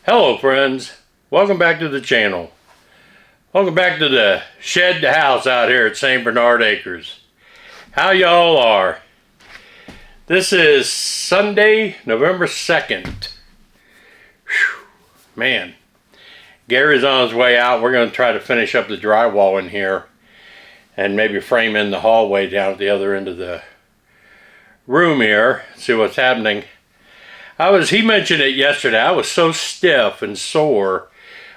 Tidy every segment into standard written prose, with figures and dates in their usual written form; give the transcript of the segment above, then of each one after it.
Hello friends, welcome back to the channel. Welcome back to the shed to house out here at St. Bernard Acres. How y'all are? This is Sunday, November 2nd. Whew, man, Gary's on his way out. We're going to try to finish up the drywall in here and maybe frame in the hallway down at the other end of the room here, see what's happening. He mentioned it yesterday. I was so stiff and sore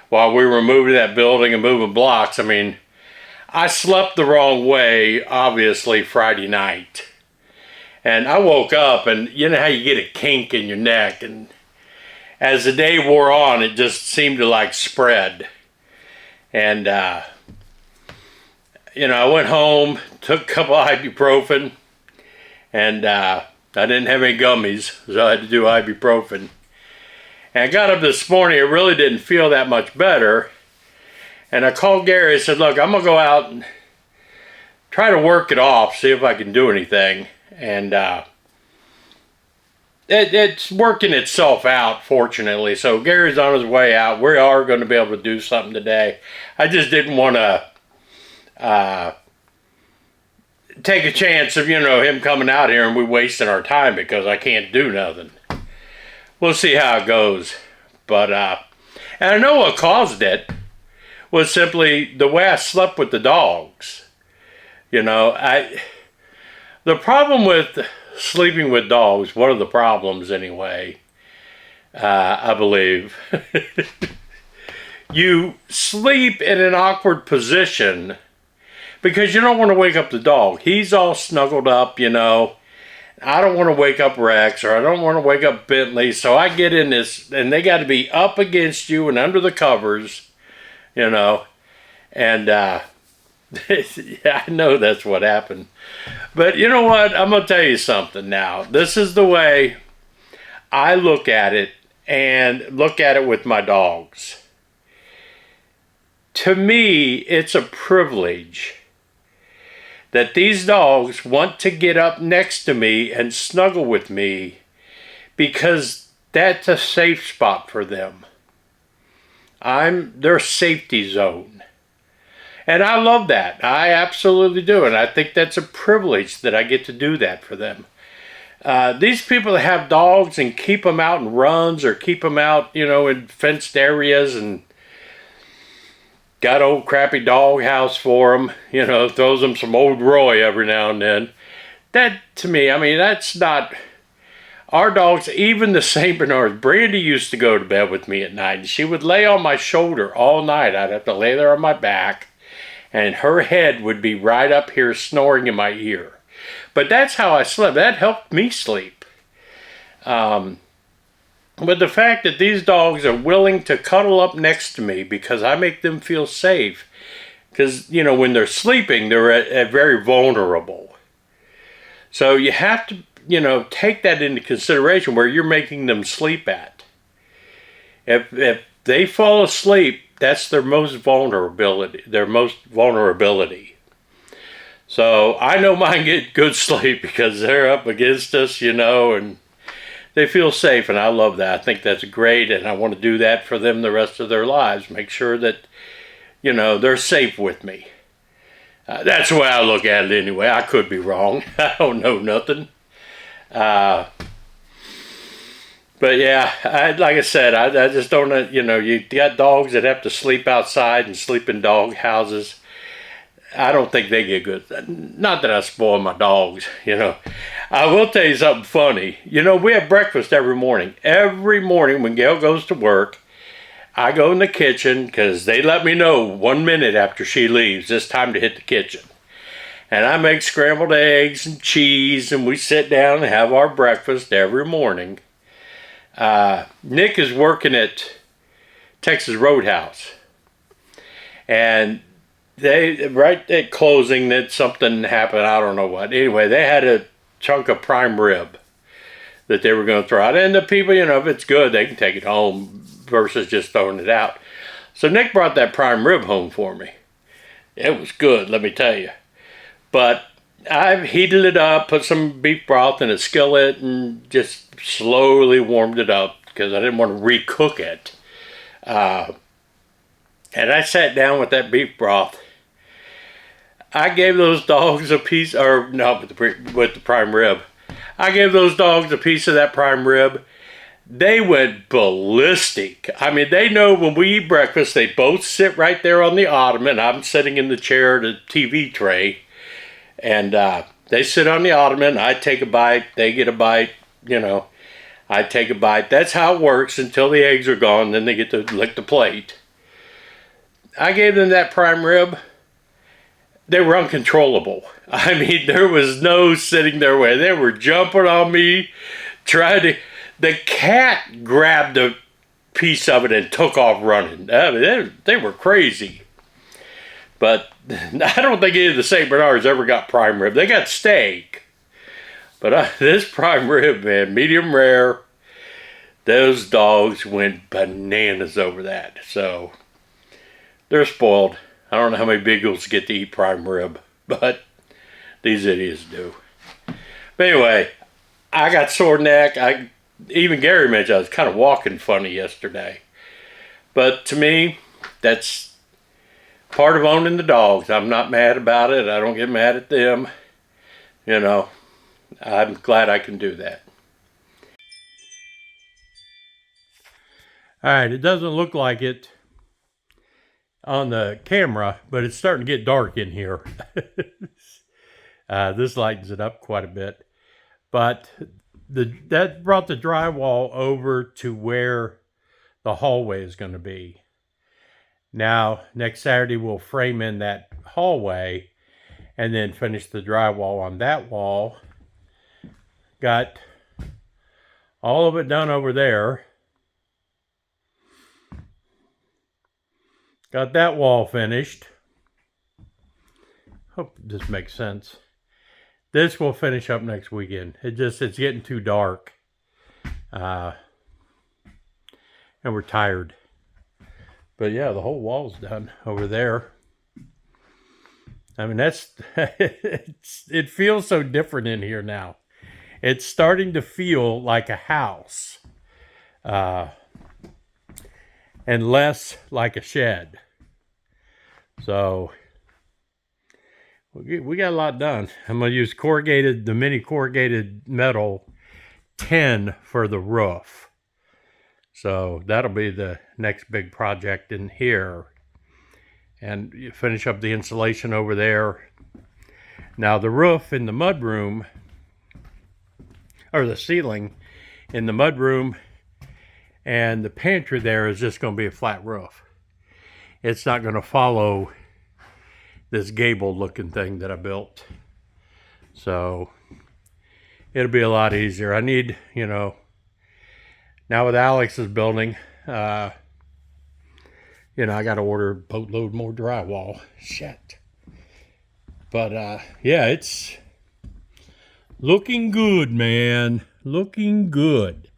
while we were moving that building and moving blocks. I mean, I slept the wrong way, obviously, Friday night. And I woke up and you know how you get a kink in your neck, and as the day wore on, it just seemed to like spread. And, you know, I went home, took a couple of ibuprofen, and, I didn't have any gummies, so I had to do ibuprofen. And I got up this morning, it really didn't feel that much better. And I called Gary and said, look, I'm going to go out and try to work it off, see if I can do anything. And it's working itself out, fortunately. So Gary's on his way out. We are going to be able to do something today. I just didn't want to take a chance of, you know, him coming out here and we wasting our time because I can't do nothing. We'll see how it goes. But, and I know what caused it was simply the way I slept with the dogs. You know, the problem with sleeping with dogs, one of the problems anyway, I believe, you sleep in an awkward position because you don't want to wake up the dog. He's all snuggled up, you know. I don't want to wake up Rex, or I don't want to wake up Bentley. So I get in this, and they got to be up against you and under the covers, you know. And yeah, I know that's what happened. But you know what? I'm going to tell you something now. This is the way I look at it, and look at it with my dogs. To me, it's a privilege that these dogs want to get up next to me and snuggle with me because that's a safe spot for them. I'm their safety zone. And I love that. I absolutely do. And I think that's a privilege that I get to do that for them. These people that have dogs and keep them out in runs or keep them out, you know, in fenced areas and got old crappy dog house for them, you know, throws them some old Roy every now and then. That, to me, I mean, that's not, our dogs, even the St. Bernards, Brandy used to go to bed with me at night, and she would lay on my shoulder all night. I'd have to lay there on my back, and her head would be right up here snoring in my ear. But that's how I slept. That helped me sleep. But the fact that these dogs are willing to cuddle up next to me because I make them feel safe. Because, you know, when they're sleeping, they're very vulnerable. So you have to, you know, take that into consideration where you're making them sleep at. If they fall asleep, that's their most vulnerability. So I know mine get good sleep because they're up against us, you know, and they feel safe, and I love that. I think that's great, and I want to do that for them the rest of their lives. Make sure that, you know, they're safe with me. That's the way I look at it anyway. I could be wrong. I don't know nothing. But yeah, like I said, I just don't, you know, you got dogs that have to sleep outside and sleep in dog houses. I don't think they get good. Not that I spoil my dogs, you know. I will tell you something funny. You know, we have breakfast every morning. Every morning when Gail goes to work, I go in the kitchen because they let me know 1 minute after she leaves, it's time to hit the kitchen. And I make scrambled eggs and cheese, and we sit down and have our breakfast every morning. Nick is working at Texas Roadhouse. And they, right at closing, that something happened, I don't know what. Anyway, they had a chunk of prime rib that they were going to throw out. And the people, you know, if it's good, they can take it home versus just throwing it out. So Nick brought that prime rib home for me. It was good, let me tell you. But I've heated it up, put some beef broth in a skillet, and just slowly warmed it up because I didn't want to recook it. Uh, and I sat down with that beef broth. I gave those dogs a piece, or no, with the prime rib. I gave those dogs a piece of that prime rib. They went ballistic. I mean, they know when we eat breakfast, they both sit right there on the ottoman. I'm sitting in the chair, the TV tray, and they sit on the ottoman. I take a bite, they get a bite, I take a bite. That's how it works until the eggs are gone, then they get to lick the plate. I gave them that prime rib. They were uncontrollable. I mean, there was no sitting their way. They were jumping on me, trying to... The cat grabbed a piece of it and took off running. I mean, they were crazy. But I don't think any of the St. Bernards ever got prime rib. They got steak. But this prime rib, man, medium rare, those dogs went bananas over that. So they're spoiled. I don't know how many beagles get to eat prime rib, but these idiots do. But anyway, I got sore neck. Even Gary mentioned I was kind of walking funny yesterday. But to me, that's part of owning the dogs. I'm not mad about it. I don't get mad at them. I'm glad I can do that. All right, it doesn't look like it on the camera, but it's starting to get dark in here. This lightens it up quite a bit. But that brought the drywall over to where the hallway is going to be. Now, next Saturday, we'll frame in that hallway and then finish the drywall on that wall. Got all of it done over there. Got that wall finished. Hope this makes sense. This will finish up next weekend. It's getting too dark. And we're tired. But yeah, the whole wall's done over there. I mean, it feels so different in here now. It's starting to feel like a house. And less like a shed. So we got a lot done. I'm going to use the mini corrugated metal 10 for the roof. So that'll be the next big project in here. And you finish up the insulation over there. Now the roof in the mudroom, or the ceiling in the mudroom and the pantry there is just going to be a flat roof. It's not going to follow this gable looking thing that I built. So it'll be a lot easier. I need, now with Alex's building, I got to order a boatload more drywall. Shit. But yeah, it's looking good, man. Looking good.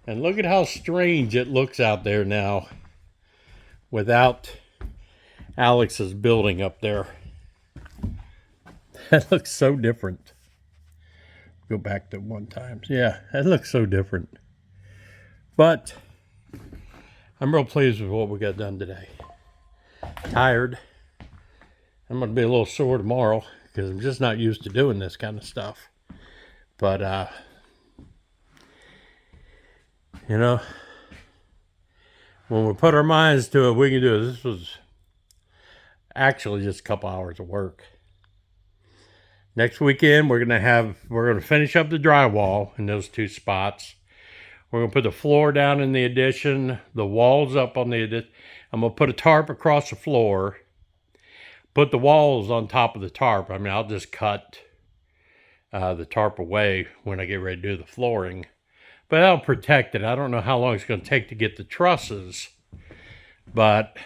And look at how strange it looks out there now without Alex's building up there. That looks so different. Go back to one time. Yeah, that looks so different. But I'm real pleased with what we got done today. Tired. I'm going to be a little sore tomorrow because I'm just not used to doing this kind of stuff. But, when we put our minds to it, we can do it. This was actually just a couple hours of work. Next weekend, we're going to finish up the drywall in those two spots. We're going to put the floor down in the addition, the walls up on the addition. I'm going to put a tarp across the floor, put the walls on top of the tarp. I mean, I'll just cut the tarp away when I get ready to do the flooring. But that'll protect it. I don't know how long it's going to take to get the trusses. But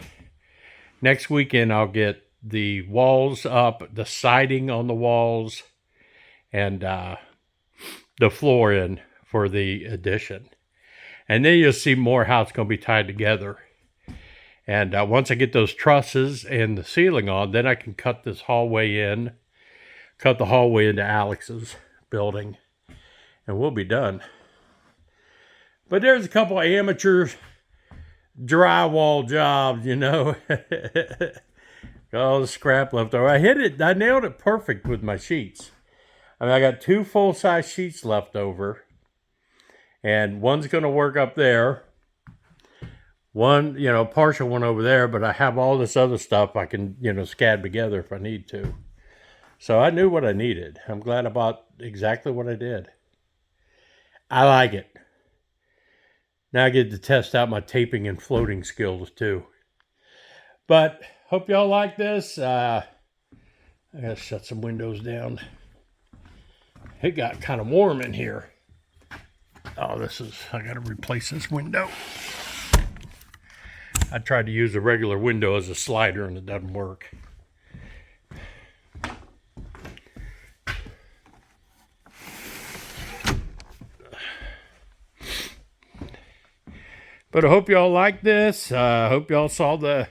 next weekend, I'll get the walls up, the siding on the walls, and the floor in for the addition. And then you'll see more how it's going to be tied together. And once I get those trusses and the ceiling on, then I can cut this hallway in, cut the hallway into Alex's building, and we'll be done. But there's a couple of amateur drywall jobs, you know. Got all the scrap left over. I hit it. I nailed it perfect with my sheets. I mean, I got 2 full-size sheets left over. And one's going to work up there. One, you know, partial one over there. But I have all this other stuff I can, you know, scab together if I need to. So I knew what I needed. I'm glad I bought exactly what I did. I like it. Now I get to test out my taping and floating skills too. But hope y'all like this. I gotta shut some windows down. It got kind of warm in here. Oh, I gotta replace this window. I tried to use a regular window as a slider and it doesn't work. But I hope y'all like this. I hope y'all saw the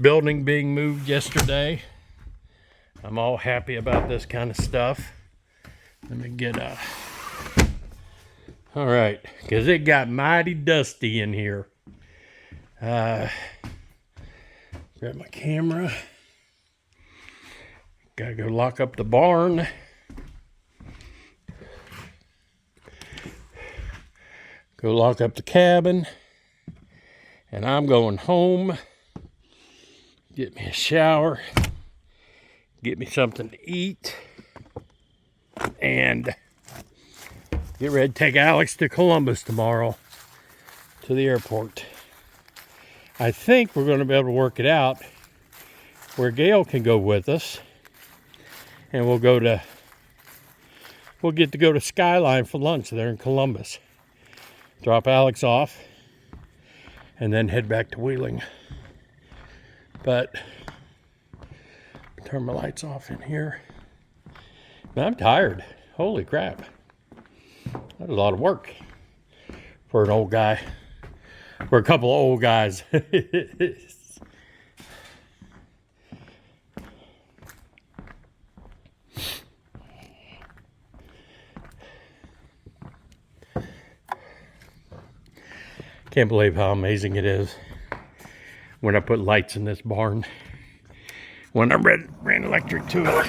building being moved yesterday. I'm all happy about this kind of stuff. Let me get all right, because it got mighty dusty in here. Grab my camera. Gotta go lock up the barn. Go lock up the cabin. And I'm going home. Get me a shower. Get me something to eat. And get ready to take Alex to Columbus tomorrow. To the airport. I think we're going to be able to work it out where Gail can go with us. And we'll get to go to Skyline for lunch there in Columbus. Drop Alex off and then head back to Wheeling. But turn my lights off in here. I'm tired. Holy crap. That was a lot of work for an old guy. For a couple of old guys. Can't believe how amazing it is when I put lights in this barn. When I ran electric to it.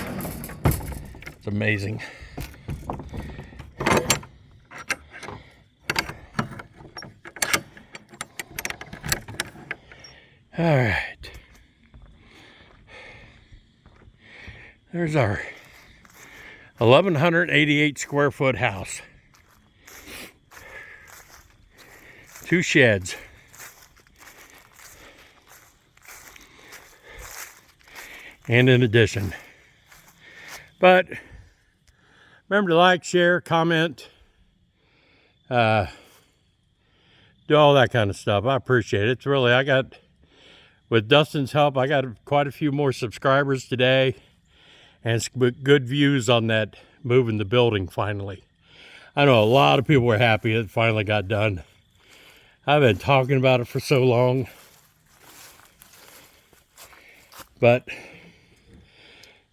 It's amazing. All right. There's our 1,188 square foot house. 2 sheds. And an addition. But remember to like, share, comment, do all that kind of stuff. I appreciate it. It's really, with Dustin's help, I got quite a few more subscribers today. And good views on that moving the building finally. I know a lot of people were happy it finally got done. I've been talking about it for so long. But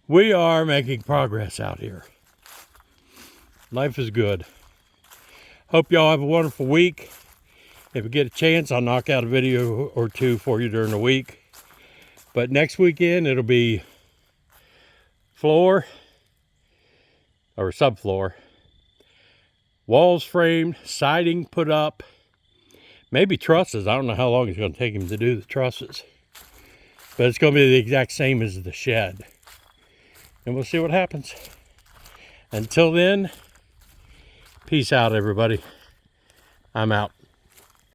we are making progress out here. Life is good. Hope y'all have a wonderful week. If we get a chance, I'll knock out a video or 2 for you during the week. But next weekend, it'll be floor or subfloor, walls framed, siding put up, maybe trusses. I don't know how long it's going to take him to do the trusses, but it's going to be the exact same as the shed, and we'll see what happens. Until then, peace out, everybody. I'm out.